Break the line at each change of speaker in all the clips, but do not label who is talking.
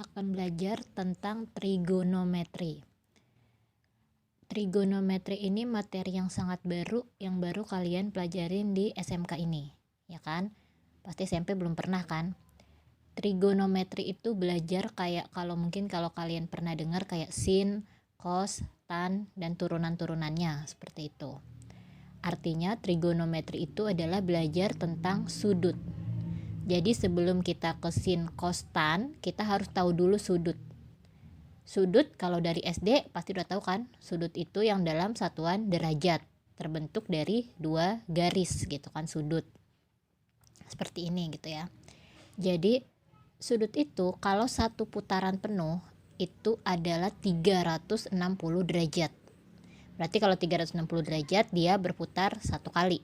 kita akan belajar tentang trigonometri. Trigonometri ini materi yang sangat baru, yang baru kalian pelajarin di SMK ini, ya kan? Pasti SMP belum pernah kan? Trigonometri itu belajar kayak kalau kalian pernah dengar kayak sin, cos, tan, dan turunan-turunannya seperti itu. Artinya trigonometri itu adalah belajar tentang sudut. Jadi sebelum kita ke sin, cos, tan, kita harus tahu dulu sudut. Sudut kalau dari SD pasti udah tahu kan, sudut itu yang dalam satuan derajat, terbentuk dari dua garis gitu kan sudut. Seperti ini gitu ya. Jadi sudut itu kalau satu putaran penuh itu adalah 360 derajat. Berarti kalau 360 derajat dia berputar satu kali.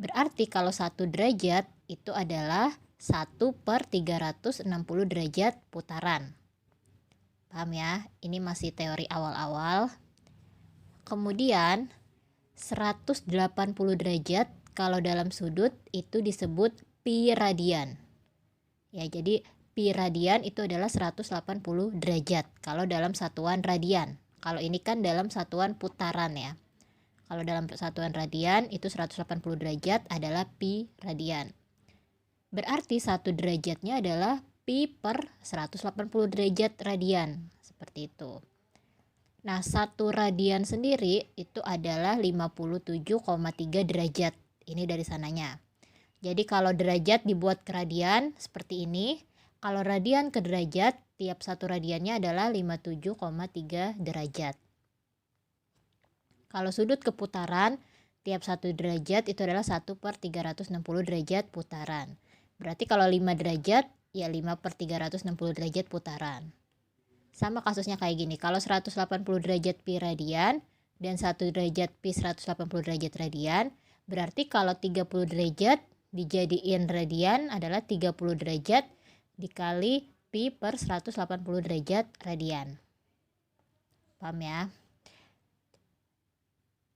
Berarti kalau 1 derajat itu adalah 1/360 derajat putaran. Paham ya? Ini masih teori awal-awal. Kemudian 180 derajat kalau dalam sudut itu disebut pi radian. Ya, jadi pi radian itu adalah 180 derajat kalau dalam satuan radian. Kalau ini kan dalam satuan putaran ya. Kalau dalam satuan radian itu 180 derajat adalah pi radian. Berarti 1 derajatnya adalah pi per 180 derajat radian. Seperti itu. Nah, 1 radian sendiri itu adalah 57,3 derajat. Ini dari sananya. Jadi kalau derajat dibuat ke radian seperti ini. Kalau radian ke derajat, tiap 1 radiannya adalah 57,3 derajat. Kalau sudut ke putaran, tiap 1 derajat itu adalah 1/360 derajat putaran. Berarti kalau 5 derajat, ya 5/360 derajat putaran. Sama kasusnya kayak gini, kalau 180 derajat pi radian dan 1 derajat pi 180 derajat radian, berarti kalau 30 derajat dijadiin radian adalah 30 derajat dikali pi per 180 derajat radian. Paham ya?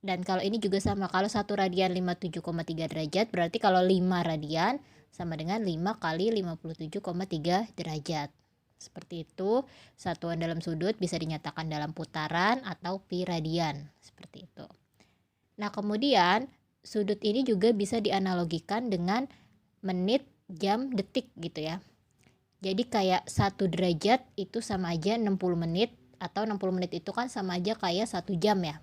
Dan kalau ini juga sama, kalau 1 radian 57,3 derajat, berarti kalau 5 radian sama dengan 5 kali 57,3 derajat. Seperti itu, satuan dalam sudut bisa dinyatakan dalam putaran atau pi radian. Seperti itu. Nah, kemudian sudut ini juga bisa dianalogikan dengan menit, jam, detik gitu ya. Jadi kayak 1 derajat itu sama aja 60 menit, atau 60 menit itu kan sama aja kayak 1 jam ya.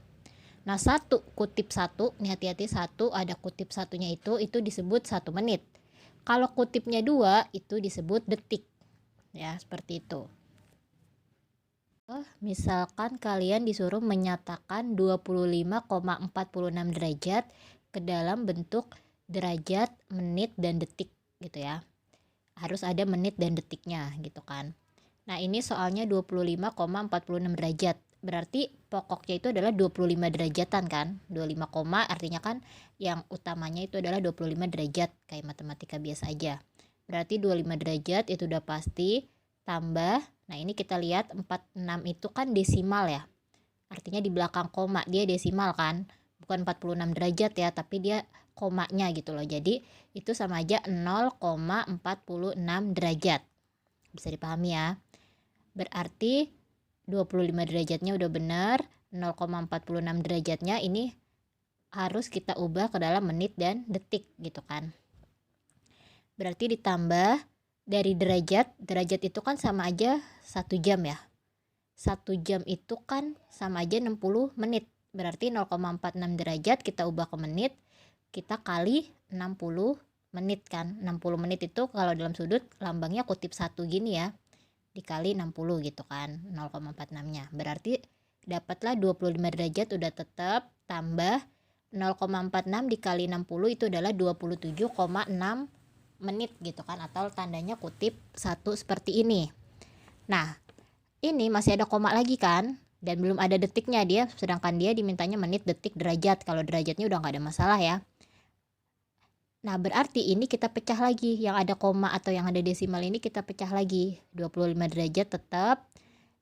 Nah, 1 kutip 1, nih hati-hati 1 ada kutip satunya itu disebut 1 menit. Kalau kutipnya 2 itu disebut detik. Ya, seperti itu. Misalkan kalian disuruh menyatakan 25,46 derajat ke dalam bentuk derajat, menit, dan detik gitu ya. Harus ada menit dan detiknya gitu kan. Nah, ini soalnya 25,46 derajat. Berarti pokoknya itu adalah 25 derajatan kan. 25 koma artinya kan yang utamanya itu adalah 25 derajat kayak matematika biasa aja. Berarti 25 derajat itu udah pasti, tambah, nah ini kita lihat 46 itu kan desimal ya. Artinya di belakang koma dia desimal kan. Bukan 46 derajat ya, tapi dia komanya gitu loh. Jadi itu sama aja 0,46 derajat. Bisa dipahami ya. Berarti 25 derajatnya udah benar, 0,46 derajatnya ini harus kita ubah ke dalam menit dan detik gitu kan. Berarti ditambah dari derajat itu kan sama aja 1 jam ya. 1 jam itu kan sama aja 60 menit. Berarti 0,46 derajat kita ubah ke menit, kita kali 60 menit kan. 60 menit itu kalau dalam sudut lambangnya kutip 1 gini ya. Dikali 60 gitu kan, 0,46-nya. Berarti dapatlah 25 derajat udah tetap, tambah 0,46 dikali 60 itu adalah 27,6 menit gitu kan, atau tandanya kutip 1 seperti ini. Nah, ini masih ada koma lagi kan, dan belum ada detiknya dia, sedangkan dia dimintanya menit, detik, derajat. Kalau derajatnya udah nggak ada masalah ya. Nah, berarti ini kita pecah lagi, yang ada koma atau yang ada desimal ini kita pecah lagi. 25 derajat tetap.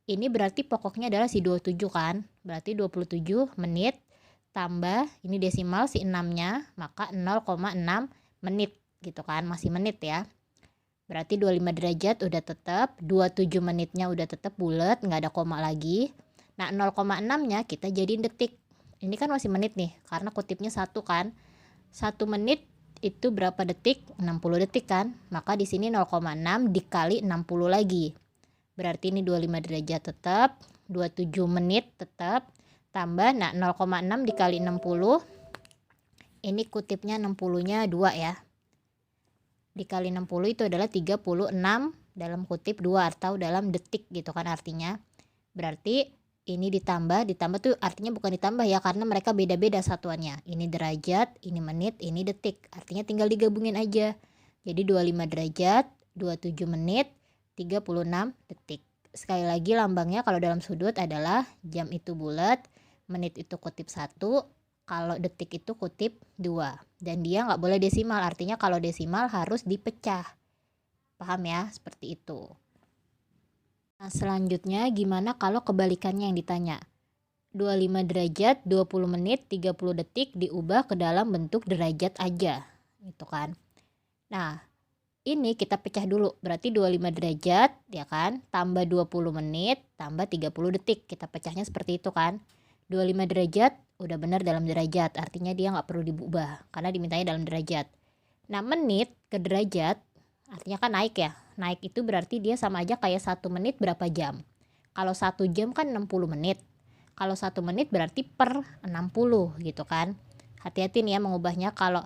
Ini berarti pokoknya adalah si 27 kan. Berarti 27 menit tambah ini desimal si 6-nya, maka 0,6 menit gitu kan, masih menit ya. Berarti 25 derajat udah tetap, 27 menitnya udah tetap bulat, nggak ada koma lagi. Nah 0,6-nya kita jadiin detik. Ini kan masih menit nih, karena kutipnya 1 kan. 1 menit itu berapa detik? 60 detik kan. Maka di sini 0,6 dikali 60 lagi. Berarti ini 25 derajat tetap, 27 menit tetap, tambah, nah 0,6 dikali 60, ini kutipnya 60-nya 2 ya. Dikali 60 itu adalah 36 dalam kutip 2 atau dalam detik gitu kan artinya. Berarti ini ditambah tuh artinya bukan ditambah ya, karena mereka beda-beda satuannya. Ini derajat, ini menit, ini detik. Artinya tinggal digabungin aja. Jadi 25 derajat, 27 menit, 36 detik. Sekali lagi lambangnya kalau dalam sudut adalah jam itu bulat, menit itu kutip 1, kalau detik itu kutip 2. Dan dia nggak boleh desimal, artinya kalau desimal harus dipecah. Paham ya? Seperti itu. Nah, selanjutnya gimana kalau kebalikannya yang ditanya? 25 derajat, 20 menit, 30 detik diubah ke dalam bentuk derajat aja. Gitu kan. Nah, ini kita pecah dulu. Berarti 25 derajat, ya kan? Tambah 20 menit, tambah 30 detik. Kita pecahnya seperti itu kan. 25 derajat udah benar dalam derajat, artinya dia nggak perlu diubah karena dimintanya dalam derajat. Nah menit ke derajat artinya kan naik ya, naik itu berarti dia sama aja kayak 1 menit berapa jam. Kalau 1 jam kan 60 menit, kalau 1 menit berarti per 60 gitu kan. Hati-hati nih ya mengubahnya, kalau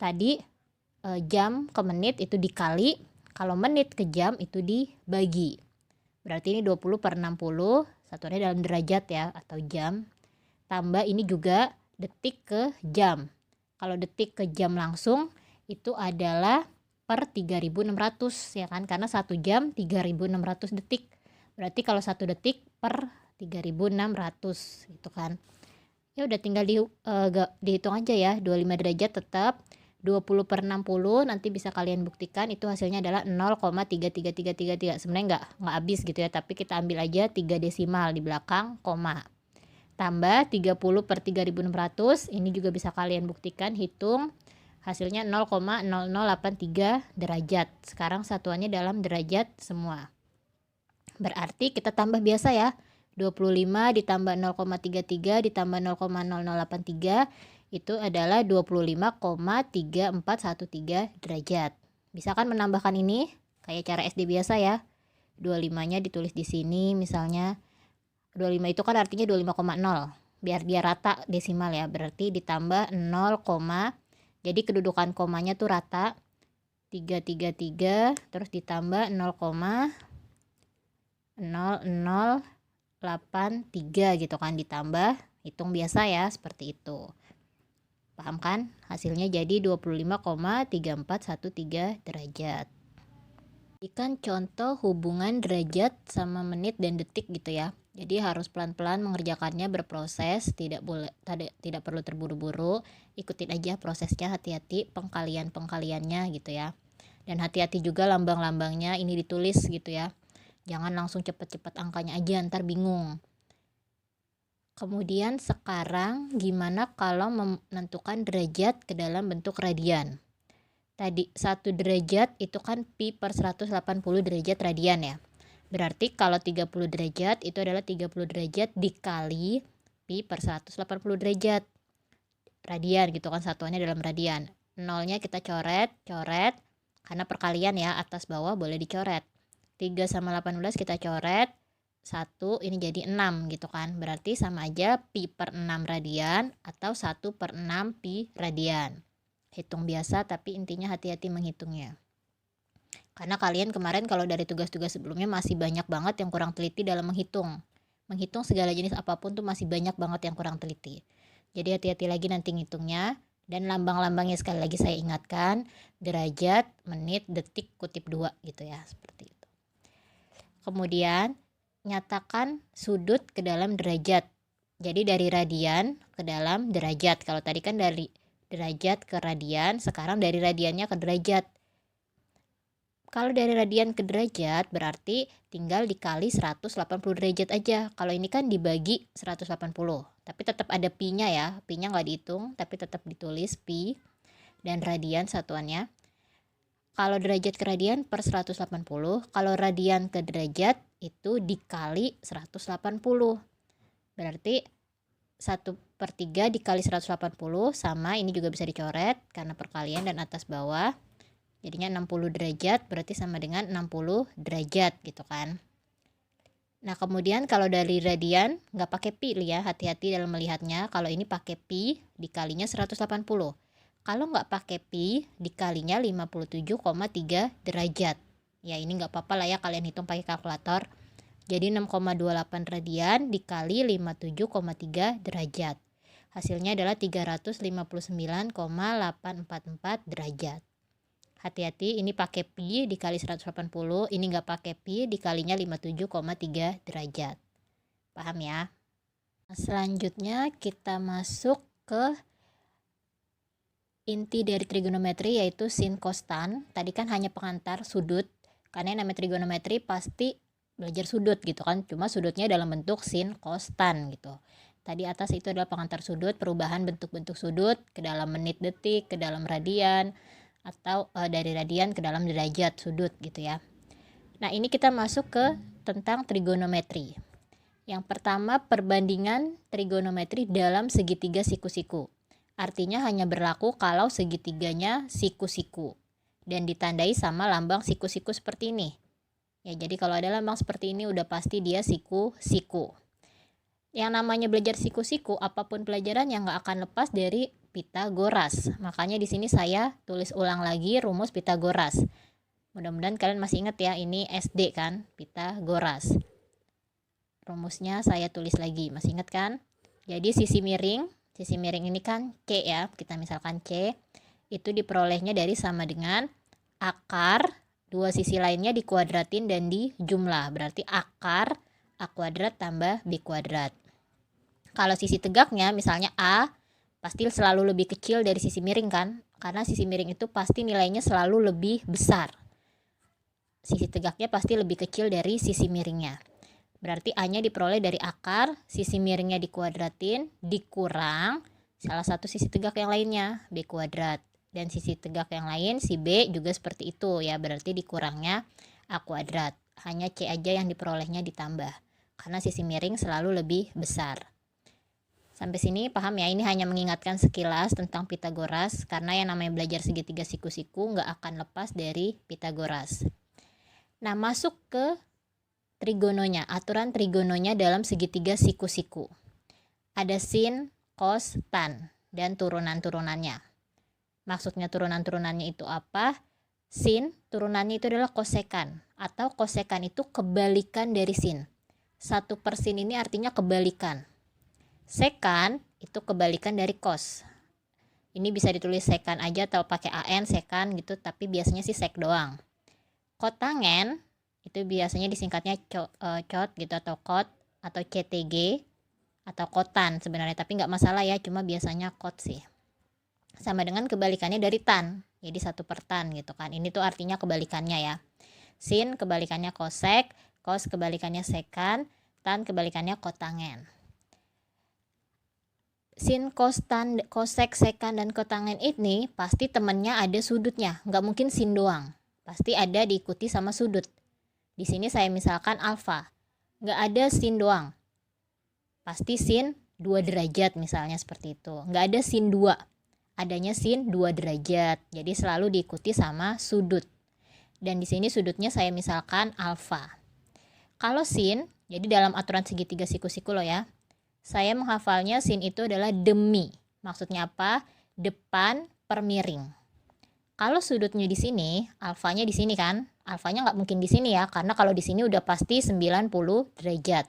tadi jam ke menit itu dikali, kalau menit ke jam itu dibagi. Berarti ini 20 per 60, satuannya dalam derajat ya atau jam. Tambah ini juga detik ke jam. Kalau detik ke jam langsung itu adalah per 3600 ya kan, karena 1 jam 3600 detik. Berarti kalau 1 detik per 3600 gitu kan. Ya udah tinggal dihitung aja ya. 25 derajat tetap 20 per 60, nanti bisa kalian buktikan itu hasilnya adalah 0,33333. Sebenarnya nggak habis gitu ya, tapi kita ambil aja 3 desimal di belakang koma. Tambah 30 per 3600, ini juga bisa kalian buktikan, hitung hasilnya 0,0083 derajat. Sekarang satuannya dalam derajat semua. Berarti kita tambah biasa ya, 25 ditambah 0,33 ditambah 0,0083 itu adalah 25,3413 derajat. Bisa kan menambahkan ini kayak cara SD biasa ya. 25-nya ditulis di sini misalnya. 25 itu kan artinya 25,0. Biar dia rata desimal ya, berarti ditambah 0, jadi kedudukan komanya tuh rata 333, terus ditambah 0,0083 gitu kan, ditambah, hitung biasa ya seperti itu. Paham kan? Hasilnya jadi 25,3413 derajat. Ikan contoh hubungan derajat sama menit dan detik gitu ya. Jadi harus pelan-pelan mengerjakannya, berproses, tidak perlu terburu-buru, ikutin aja prosesnya, hati-hati pengkaliannya gitu ya. Dan hati-hati juga lambang-lambangnya ini ditulis gitu ya. Jangan langsung cepet-cepet angkanya aja, ntar bingung. Kemudian sekarang gimana kalau menentukan derajat ke dalam bentuk radian? Tadi 1 derajat itu kan pi per 180 derajat radian ya. Berarti kalau 30 derajat itu adalah 30 derajat dikali pi per 180 derajat radian gitu kan, satuannya dalam radian. Nolnya kita coret karena perkalian ya, atas bawah boleh dicoret. 3 sama 18 kita coret, 1 ini jadi 6 gitu kan. Berarti sama aja pi per 6 radian atau 1 per 6 pi radian. Hitung biasa, tapi intinya hati-hati menghitungnya. Karena kalian kemarin kalau dari tugas-tugas sebelumnya masih banyak banget yang kurang teliti dalam menghitung. Menghitung segala jenis apapun tuh masih banyak banget yang kurang teliti. Jadi hati-hati lagi nanti ngitungnya. Dan lambang-lambangnya sekali lagi saya ingatkan, derajat, menit, detik, kutip 2 gitu ya, seperti itu. Kemudian nyatakan sudut ke dalam derajat. Jadi dari radian ke dalam derajat. Kalau tadi kan dari derajat ke radian, sekarang dari radiannya ke derajat. Kalau dari radian ke derajat berarti tinggal dikali 180 derajat aja. Kalau ini kan dibagi 180, tapi tetap ada pi-nya ya. Pi-nya nggak dihitung, tapi tetap ditulis pi dan radian satuannya. Kalau derajat ke radian per 180, kalau radian ke derajat itu dikali 180. Berarti 1/3 dikali 180 sama, ini juga bisa dicoret karena perkalian dan atas bawah. Jadinya 60 derajat berarti sama dengan 60 derajat gitu kan. Nah kemudian kalau dari radian nggak pakai pi ya, hati-hati dalam melihatnya. Kalau ini pakai pi dikalinya 180. Kalau nggak pakai pi dikalinya 57,3 derajat. Ya ini nggak apa-apa lah ya, kalian hitung pakai kalkulator. Jadi 6,28 radian dikali 57,3 derajat. Hasilnya adalah 359,844 derajat. Hati-hati, ini pakai pi dikali 180, ini nggak pakai pi dikalinya 57,3 derajat. Paham ya? Selanjutnya kita masuk ke inti dari trigonometri, yaitu sin cos tan. Tadi kan hanya pengantar sudut, karena yang namanya trigonometri pasti belajar sudut gitu kan, cuma sudutnya dalam bentuk sin cos tan gitu. Tadi atas itu adalah pengantar sudut, perubahan bentuk-bentuk sudut ke dalam menit, detik, ke dalam radian, atau dari radian ke dalam derajat sudut gitu ya. Nah ini kita masuk ke tentang trigonometri. Yang pertama, perbandingan trigonometri dalam segitiga siku-siku. Artinya hanya berlaku kalau segitiganya siku-siku dan ditandai sama lambang siku-siku seperti ini. Ya, jadi kalau ada lambang seperti ini udah pasti dia siku-siku. Yang namanya belajar siku-siku, apapun pelajaran yang nggak akan lepas dari Pitagoras. Makanya di sini saya tulis ulang lagi rumus Pitagoras. Mudah-mudahan kalian masih ingat ya, ini SD kan, Pitagoras. Rumusnya saya tulis lagi, masih ingat kan? Jadi sisi miring ini kan C ya, kita misalkan C, itu diperolehnya dari sama dengan akar dua sisi lainnya dikuadratin dan dijumlah, berarti akar A kuadrat tambah B kuadrat. Kalau sisi tegaknya misalnya A pasti selalu lebih kecil dari sisi miring kan, karena sisi miring itu pasti nilainya selalu lebih besar. Sisi tegaknya pasti lebih kecil dari sisi miringnya. Berarti A-nya diperoleh dari akar, sisi miringnya dikuadratin, dikurang salah satu sisi tegak yang lainnya, B kuadrat. Dan sisi tegak yang lain, si B juga seperti itu ya, berarti dikurangnya A kuadrat. Hanya C aja yang diperolehnya ditambah, karena sisi miring selalu lebih besar. Sampai sini paham ya? Ini hanya mengingatkan sekilas tentang Pitagoras, karena yang namanya belajar segitiga siku-siku nggak akan lepas dari Pitagoras. Nah, masuk ke trigononya, aturan trigononya dalam segitiga siku-siku. Ada sin, cos, tan, dan turunan-turunannya. Maksudnya turunan-turunannya itu apa? Sin, turunannya itu adalah kosekan, atau kosekan itu kebalikan dari sin. 1/sin ini artinya kebalikan. Sekan itu kebalikan dari cos. Ini bisa ditulis sekan aja atau pakai an, sekan gitu, tapi biasanya sih sek doang. Kotangen itu biasanya disingkatnya cot gitu, atau kot, atau CTG, atau kotan sebenarnya, tapi nggak masalah ya, cuma biasanya kot sih. Sama dengan kebalikannya dari tan, jadi 1/tan gitu kan. Ini tuh artinya kebalikannya ya. Sin kebalikannya kosek, cos kebalikannya sekan, tan kebalikannya kotangen. Sin, cos, tan, kosek, sekan, dan kotangen ini pasti temennya ada sudutnya, nggak mungkin sin doang, pasti ada diikuti sama sudut. Di sini saya misalkan alfa, nggak ada sin doang, pasti sin 2 derajat misalnya seperti itu. Nggak ada sin 2, adanya sin 2 derajat, jadi selalu diikuti sama sudut. Dan di sini sudutnya saya misalkan alfa. Kalau sin, jadi dalam aturan segitiga siku-siku loh ya, saya menghafalnya sin itu adalah demi. Maksudnya apa? Depan per miring. Kalau sudutnya di sini, alfanya di sini kan? Alfanya nggak mungkin di sini ya, karena kalau di sini udah pasti 90 derajat.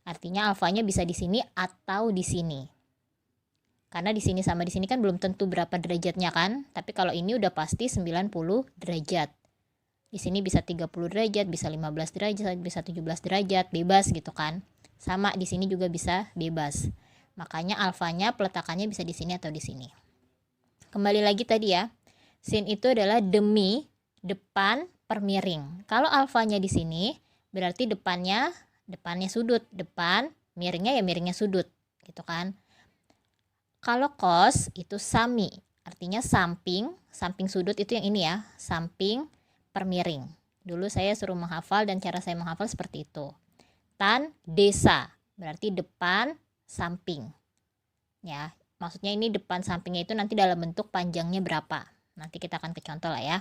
Artinya alfanya bisa di sini atau di sini. Karena di sini sama di sini kan belum tentu berapa derajatnya kan? Tapi kalau ini udah pasti 90 derajat. Di sini bisa 30 derajat, bisa 15 derajat, bisa 17 derajat, bebas gitu kan. Sama di sini juga bisa bebas. Makanya alfanya peletakannya bisa di sini atau di sini. Kembali lagi tadi ya. Sin itu adalah demi depan per miring. Kalau alfanya di sini berarti depannya sudut, depan, miringnya ya miringnya sudut gitu kan. Kalau cos itu sami, Artinya samping sudut itu yang ini ya, samping per miring. Dulu saya suruh menghafal dan cara saya menghafal seperti itu. Tan desa, berarti depan samping. Ya, maksudnya ini depan sampingnya itu nanti dalam bentuk panjangnya berapa. Nanti kita akan ke contoh lah ya.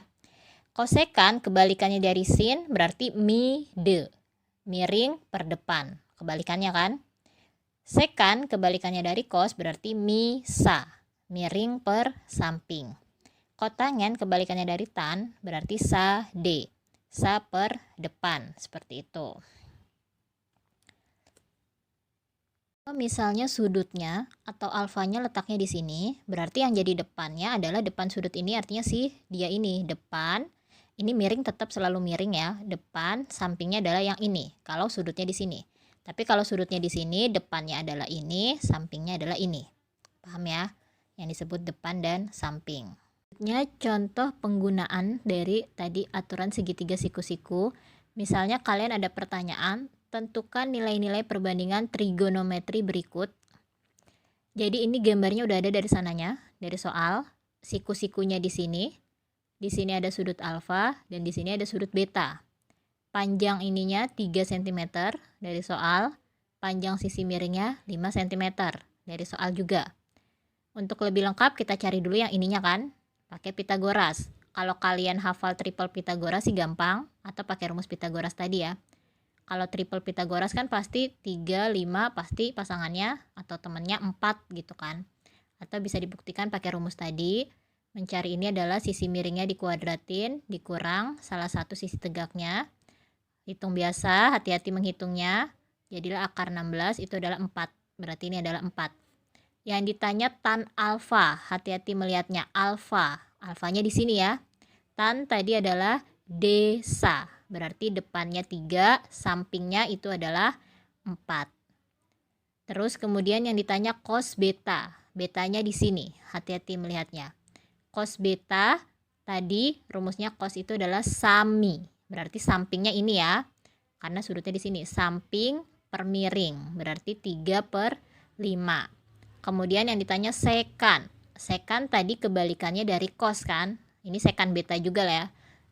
Kosekan kebalikannya dari sin berarti mide, miring per depan. Kebalikannya kan? Sekan kebalikannya dari kos berarti misa, miring per samping. Kotangen kebalikannya dari tan berarti sade, sa per depan, seperti itu. Misalnya sudutnya atau alfanya letaknya di sini, berarti yang jadi depannya adalah depan sudut ini, artinya sih dia ini depan. Ini miring tetap selalu miring ya, depan, sampingnya adalah yang ini kalau sudutnya di sini. Tapi kalau sudutnya di sini, depannya adalah ini, sampingnya adalah ini. Paham ya? Yang disebut depan dan samping. Contoh penggunaan dari tadi aturan segitiga siku-siku. Misalnya kalian ada pertanyaan, tentukan nilai-nilai perbandingan trigonometri berikut. Jadi ini gambarnya udah ada dari sananya, dari soal. Siku-sikunya di sini. Di sini ada sudut alfa dan di sini ada sudut beta. Panjang ininya 3 cm dari soal. Panjang sisi miringnya 5 cm dari soal juga. Untuk lebih lengkap kita cari dulu yang ininya kan, pakai Pitagoras. Kalau kalian hafal triple Pitagoras sih gampang, atau pakai rumus Pitagoras tadi ya. Kalau triple Pitagoras kan pasti 3, 5, pasti pasangannya atau temennya 4 gitu kan. Atau bisa dibuktikan pakai rumus tadi. Mencari ini adalah sisi miringnya dikuadratin, dikurang salah satu sisi tegaknya. Hitung biasa, hati-hati menghitungnya. Jadilah akar 16 itu adalah 4. Berarti ini adalah 4. Yang ditanya tan alfa, hati-hati melihatnya alfa. Alfanya di sini ya. Tan tadi adalah desa, berarti depannya 3, sampingnya itu adalah 4. Terus kemudian yang ditanya cos beta, betanya di sini, hati-hati melihatnya. Cos beta tadi rumusnya cos itu adalah sami, berarti sampingnya ini ya, karena sudutnya di sini, samping per miring, berarti 3/5. Kemudian yang ditanya sekan. Sekan tadi kebalikannya dari cos kan. Ini sekan beta juga lah ya.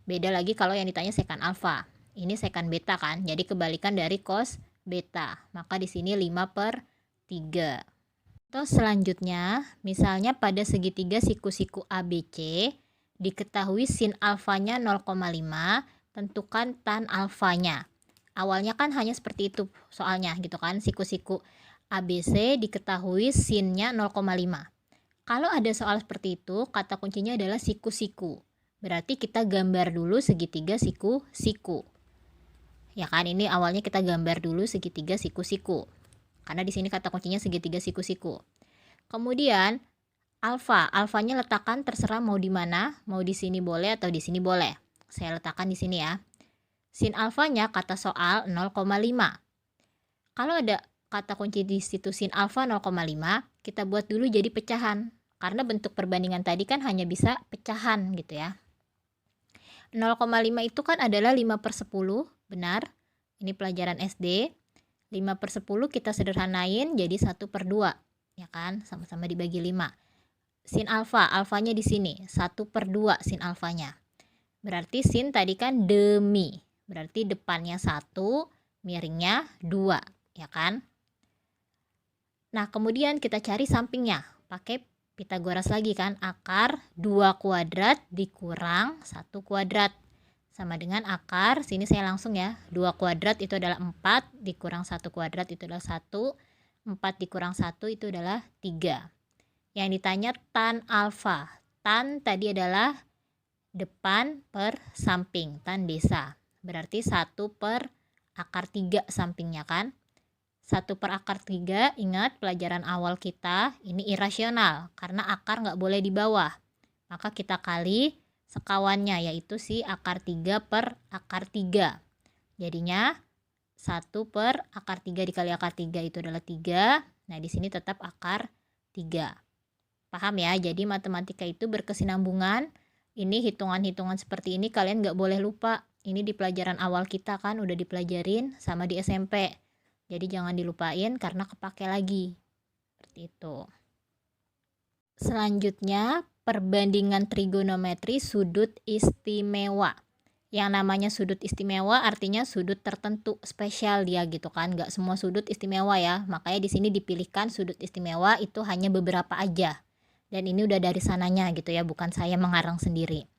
Beda lagi kalau yang ditanya sekan alfa. Ini sekan beta kan. Jadi kebalikan dari cos beta. Maka di sini 5/3. Terus selanjutnya, misalnya pada segitiga siku-siku ABC, diketahui sin alfanya 0,5, tentukan tan alfanya. Awalnya kan hanya seperti itu soalnya gitu kan, siku-siku ABC diketahui sinnya 0,5. Kalau ada soal seperti itu, kata kuncinya adalah siku-siku. Berarti kita gambar dulu segitiga siku-siku. Ya kan, ini awalnya kita gambar dulu segitiga siku-siku. Karena di sini kata kuncinya segitiga siku-siku. Kemudian alfanya letakkan terserah mau di mana, mau di sini boleh atau di sini boleh. Saya letakkan di sini ya. Sin alfanya kata soal 0,5. Kalau ada kata kunci di situ sin alfa 0,5, kita buat dulu jadi pecahan. Karena bentuk perbandingan tadi kan hanya bisa pecahan gitu ya. 0,5 itu kan adalah 5/10, benar. Ini pelajaran SD. 5/10 kita sederhanain jadi 1/2, ya kan? Sama-sama dibagi 5. Sin alfa, alfanya di sini, 1/2 sin alfanya. Berarti sin tadi kan demi, berarti depannya 1, miringnya 2, ya kan? Nah, kemudian kita cari sampingnya, pakai Pitagoras lagi kan, akar 2 kuadrat dikurang 1 kuadrat. Sama dengan akar, sini saya langsung ya, 2 kuadrat itu adalah 4, dikurang 1 kuadrat itu adalah 1, 4 dikurang 1 itu adalah 3. Yang ditanya tan alfa, tan tadi adalah depan per samping, tan desa, berarti 1/akar 3 sampingnya kan. 1/akar 3, ingat pelajaran awal kita, ini irasional, karena akar nggak boleh di bawah. Maka kita kali sekawannya, yaitu si akar 3/akar 3. Jadinya 1/akar 3 dikali akar 3 itu adalah 3. Nah, di sini tetap akar 3. Paham ya? Jadi matematika itu berkesinambungan. Ini hitungan-hitungan seperti ini kalian nggak boleh lupa. Ini di pelajaran awal kita kan udah dipelajarin sama di SMP. Jadi jangan dilupain karena kepake lagi. Seperti itu. Selanjutnya, perbandingan trigonometri sudut istimewa. Yang namanya sudut istimewa artinya sudut tertentu, spesial dia gitu kan, nggak semua sudut istimewa ya. Makanya di sini dipilihkan sudut istimewa itu hanya beberapa aja. Dan ini udah dari sananya gitu ya, bukan saya mengarang sendiri.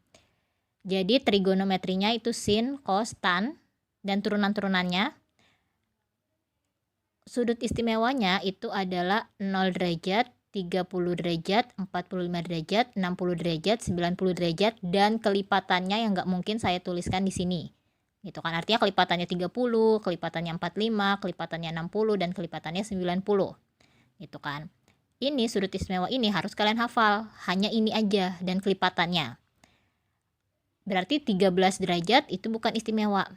Jadi trigonometrinya itu sin, cos, tan, dan turunan-turunannya. Sudut istimewanya itu adalah 0 derajat, 30 derajat, 45 derajat, 60 derajat, 90 derajat, dan kelipatannya yang nggak mungkin saya tuliskan di sini. Gitu kan, artinya kelipatannya 30, kelipatannya 45, kelipatannya 60, dan kelipatannya 90. Gitu kan. Ini sudut istimewa ini harus kalian hafal, hanya ini aja dan kelipatannya. Berarti 13 derajat itu bukan istimewa.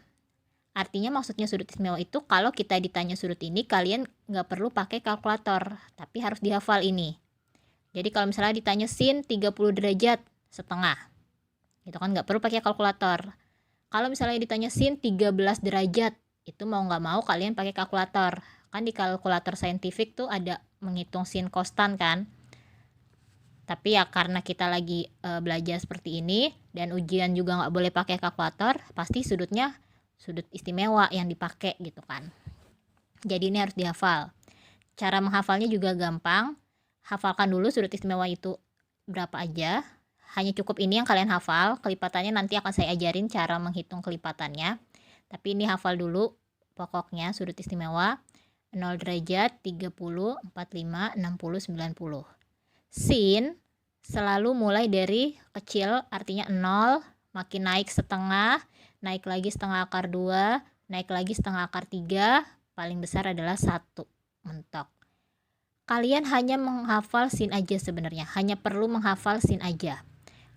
Artinya maksudnya sudut istimewa itu kalau kita ditanya sudut ini kalian nggak perlu pakai kalkulator, tapi harus dihafal ini. Jadi kalau misalnya ditanya sin 30 derajat setengah, itu kan nggak perlu pakai kalkulator. Kalau misalnya ditanya sin 13 derajat, itu mau nggak mau kalian pakai kalkulator. Kan di kalkulator saintifik tuh ada menghitung sin konstan kan. Tapi ya karena kita lagi belajar seperti ini dan ujian juga nggak boleh pakai kalkulator, pasti sudutnya sudut istimewa yang dipakai gitu kan. Jadi ini harus dihafal. Cara menghafalnya juga gampang. Hafalkan dulu sudut istimewa itu berapa aja. Hanya cukup ini yang kalian hafal. Kelipatannya nanti akan saya ajarin cara menghitung kelipatannya. Tapi ini hafal dulu pokoknya sudut istimewa 0 derajat, 30, 45, 60, 90. Sin selalu mulai dari kecil artinya 0, makin naik setengah, naik lagi setengah akar 2, naik lagi setengah akar 3, paling besar adalah 1, mentok. Kalian hanya menghafal sin aja sebenarnya, hanya perlu menghafal sin aja.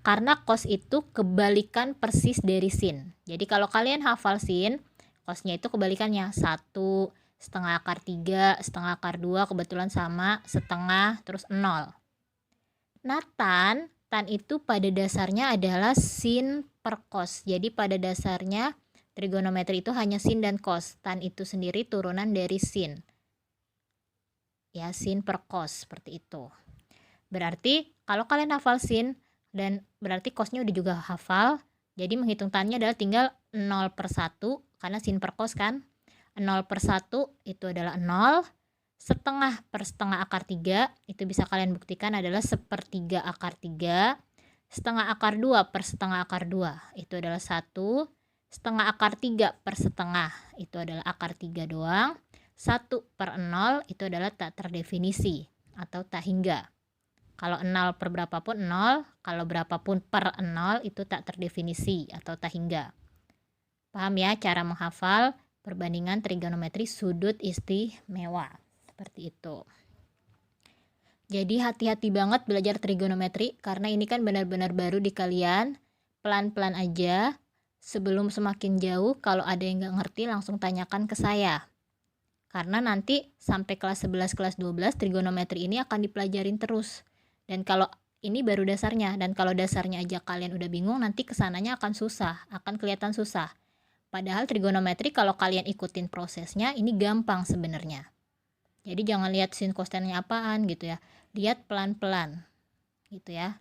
Karena cos itu kebalikan persis dari sin. Jadi kalau kalian hafal sin, cosnya itu kebalikannya 1, setengah akar 3, setengah akar 2 kebetulan sama, setengah, terus 0. Nah tan itu pada dasarnya adalah sin per cos. Jadi pada dasarnya trigonometri itu hanya sin dan cos. Tan itu sendiri turunan dari sin. Ya, sin per cos seperti itu. Berarti kalau kalian hafal sin dan berarti cosnya udah juga hafal. Jadi menghitung tannya adalah tinggal 0 per 1 karena sin per cos kan. 0 per 1 itu adalah 0. Setengah per setengah akar 3 itu bisa kalian buktikan adalah 1/3 akar 3. Setengah akar 2 per setengah akar 2 itu adalah 1. Setengah akar 3 per setengah itu adalah akar 3 doang. 1 per 0 itu adalah tak terdefinisi atau tak hingga. Kalau 0 per berapapun 0, kalau berapapun per 0 itu tak terdefinisi atau tak hingga. Paham ya cara menghafal perbandingan trigonometri sudut istimewa. Seperti itu. Jadi hati-hati banget belajar trigonometri karena ini kan benar-benar baru di kalian. Pelan-pelan aja. Sebelum semakin jauh, kalau ada yang nggak ngerti langsung tanyakan ke saya. Karena nanti sampai kelas 11, kelas 12 trigonometri ini akan dipelajarin terus. Dan kalau ini baru dasarnya, dan kalau dasarnya aja kalian udah bingung, nanti kesananya akan susah, akan kelihatan susah. Padahal trigonometri kalau kalian ikutin prosesnya ini gampang sebenarnya. Jadi jangan lihat sin kostannya apaan gitu ya. Lihat pelan-pelan gitu ya.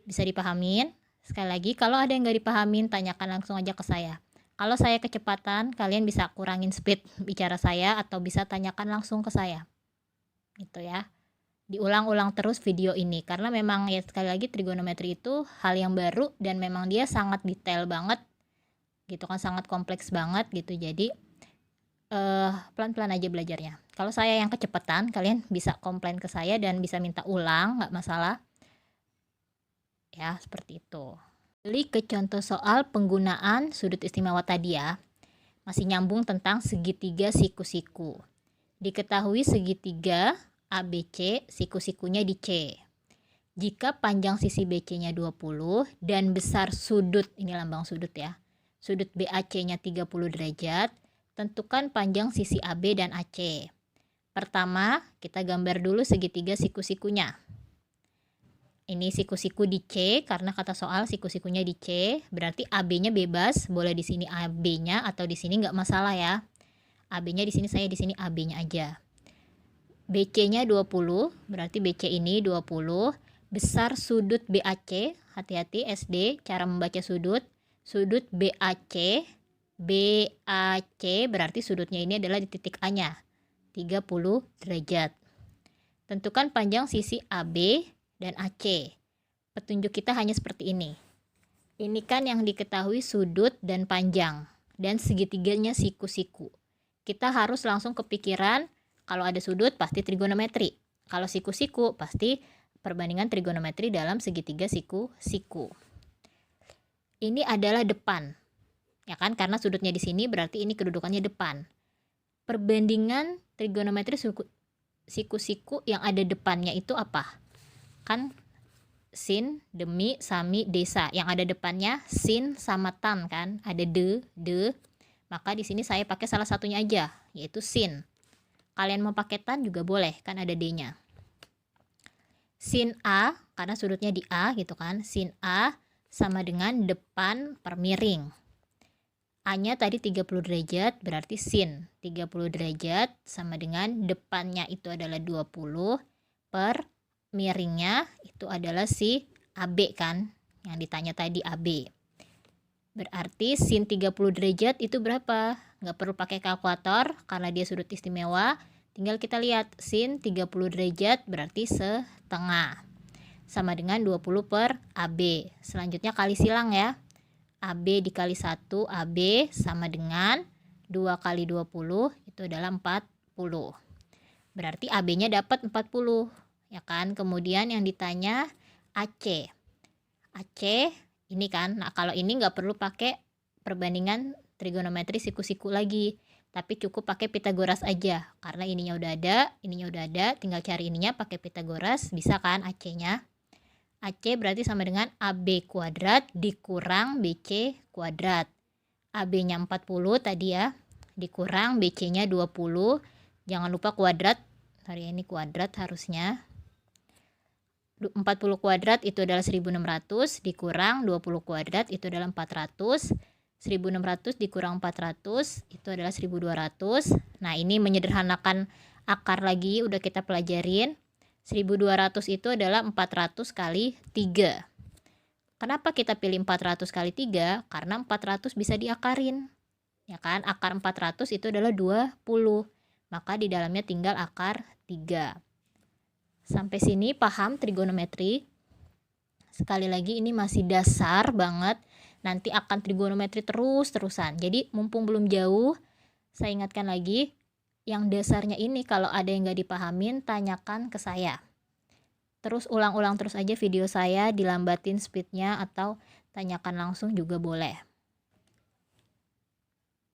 Bisa dipahamin? Sekali lagi kalau ada yang nggak dipahamin tanyakan langsung aja ke saya. Kalau saya kecepatan kalian bisa kurangin speed bicara saya atau bisa tanyakan langsung ke saya. Gitu ya. Diulang-ulang terus video ini karena memang ya sekali lagi trigonometri itu hal yang baru dan memang dia sangat detail banget. Gitu kan, sangat kompleks banget gitu. Jadi pelan-pelan aja belajarnya. Kalau saya yang kecepatan, kalian bisa komplain ke saya dan bisa minta ulang, nggak masalah. Ya, seperti itu. Balik ke contoh soal penggunaan sudut istimewa tadi ya. Masih nyambung tentang segitiga siku-siku. Diketahui segitiga ABC, siku-sikunya di C. Jika panjang sisi BC-nya 20 dan besar sudut, ini lambang sudut ya, sudut BAC-nya 30 derajat, tentukan panjang sisi AB dan AC. Pertama, kita gambar dulu segitiga siku-sikunya. Ini siku-siku di C, karena kata soal siku-sikunya di C, berarti AB-nya bebas, boleh di sini AB-nya atau di sini nggak masalah ya. AB-nya di sini, saya di sini AB-nya aja. BC-nya 20, berarti BC ini 20. besar sudut BAC, hati-hati SD cara membaca sudut BAC, BAC berarti sudutnya ini adalah di titik A-nya, 30 derajat. Tentukan panjang sisi AB dan AC. Petunjuk kita hanya seperti ini. Ini kan yang diketahui sudut dan panjang, dan segitiganya siku-siku. Kita harus langsung kepikiran, kalau ada sudut pasti trigonometri. Kalau siku-siku pasti perbandingan trigonometri dalam segitiga siku-siku. Ini adalah depan, ya kan? Karena sudutnya di sini berarti ini kedudukannya depan. Perbandingan trigonometri siku-siku yang ada depannya itu apa? Kan sin, demi, sami, desa. Yang ada depannya sin sama tan kan? Ada de. Maka di sini saya pakai salah satunya aja, yaitu sin. Kalian mau pakai tan juga boleh, kan ada d-nya. Sin A, karena sudutnya di A gitu kan, sin A sama dengan depan per miring. A-nya tadi 30 derajat, berarti sin 30 derajat sama dengan depannya itu adalah 20 per miringnya itu adalah si AB kan, yang ditanya tadi AB. Berarti sin 30 derajat itu berapa? Nggak perlu pakai kalkulator karena dia sudut istimewa. Tinggal kita lihat sin 30 derajat berarti setengah. Sama dengan 20 per AB. Selanjutnya kali silang ya. AB dikali 1 AB sama dengan 2 kali 20 itu adalah 40. Berarti AB-nya dapat 40. Ya kan? Kemudian yang ditanya AC. AC ini kan. Nah, kalau ini nggak perlu pakai perbandingan trigonometri siku-siku lagi. Tapi cukup pakai Pitagoras aja, karena ininya udah ada, tinggal cari ininya pakai Pitagoras, bisa kan AC-nya. AC berarti sama dengan AB kuadrat dikurang BC kuadrat. AB-nya 40 tadi ya, dikurang BC-nya 20. Jangan lupa kuadrat, hari ini kuadrat harusnya. 40 kuadrat itu adalah 1600, dikurang 20 kuadrat itu adalah 400. 1600 dikurang 400 itu adalah 1200. Nah, ini menyederhanakan akar lagi, udah kita pelajarin. 1200 itu adalah 400 kali 3. Kenapa kita pilih 400 kali 3? Karena 400 bisa diakarin. Ya kan? Akar 400 itu adalah 20. Maka di dalamnya tinggal akar 3. Sampai sini paham trigonometri? Sekali lagi ini masih dasar banget. Nanti akan trigonometri terus-terusan. Jadi mumpung belum jauh, saya ingatkan lagi, yang dasarnya ini kalau ada yang nggak dipahamin, tanyakan ke saya. Terus ulang-ulang terus aja video saya, dilambatin speednya atau tanyakan langsung juga boleh.